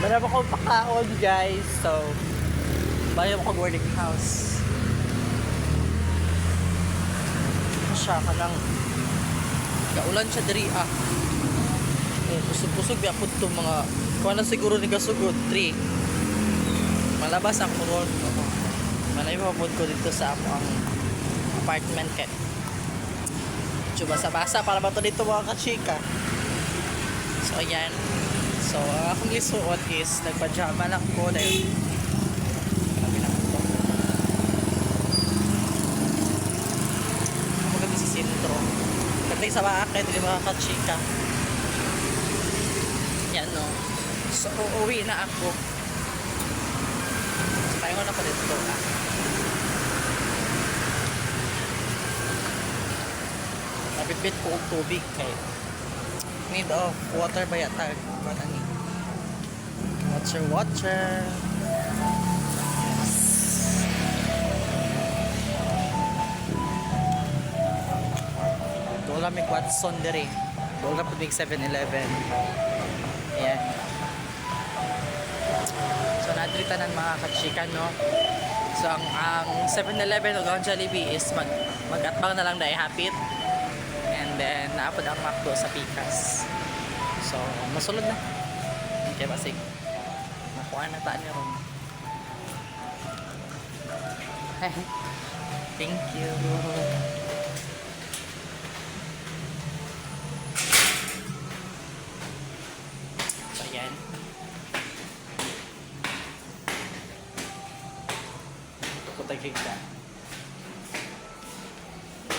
Marami akong pakaon, guys. So, bayan ako boarding house. Siya ka lang. Kaulan siya diri pusog-pusog yapod to mga kuha na siguro ni kasugod 3 malabas ang kuron manay mapod ko dito sa amo ang apartment kay basa-basa para ba to dito mga kachika. So ayan, so ang akong isuot is nagpajama lang ko dahil grabe lang ito ako ganda sa sentro pagdating sa Baakay dili mga kachika. Yan no. So uuwi na ako. So tayo na pa dito Nabitbit ko og tubig kay need of water ba yata ni water yes. Dola may Watson dere. Dola pa big 7-Eleven. Ayan. So nadrita ng mga kachikan no. So ang 7-Eleven o Jollibee is mag-atbang na lang dahil hapit. And then naapod ang McDo sa Pikas. So masulod na. Okay basig. Nakuha na taan ni ron. Thank you. Kutagig ka.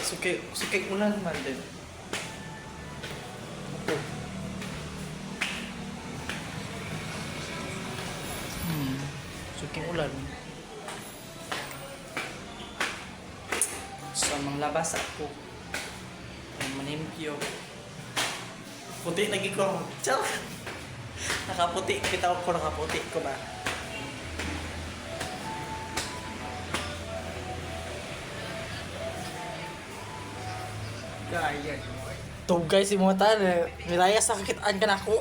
Sukay ulan man din. Ito. Sukay ulan. So, manglabas ako. Manimpyo. Puti lagi ko. Char! Nakaputi. Kita ko nakaputi ko ba? Kaya. To guys, si mga tan, nilaya sa kakitaan ka na ako.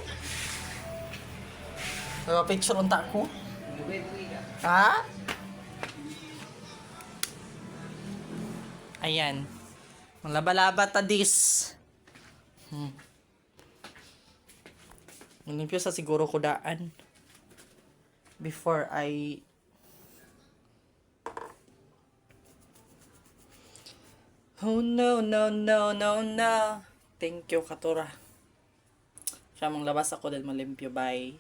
Picture unta ko. Ha? Ayan. Malaba-laba ta dis. Nalimpyo sa siguro ko daan. Before I oh no. Thank you, Katura. Siya mong labas ako dahil malimpyo. Bye.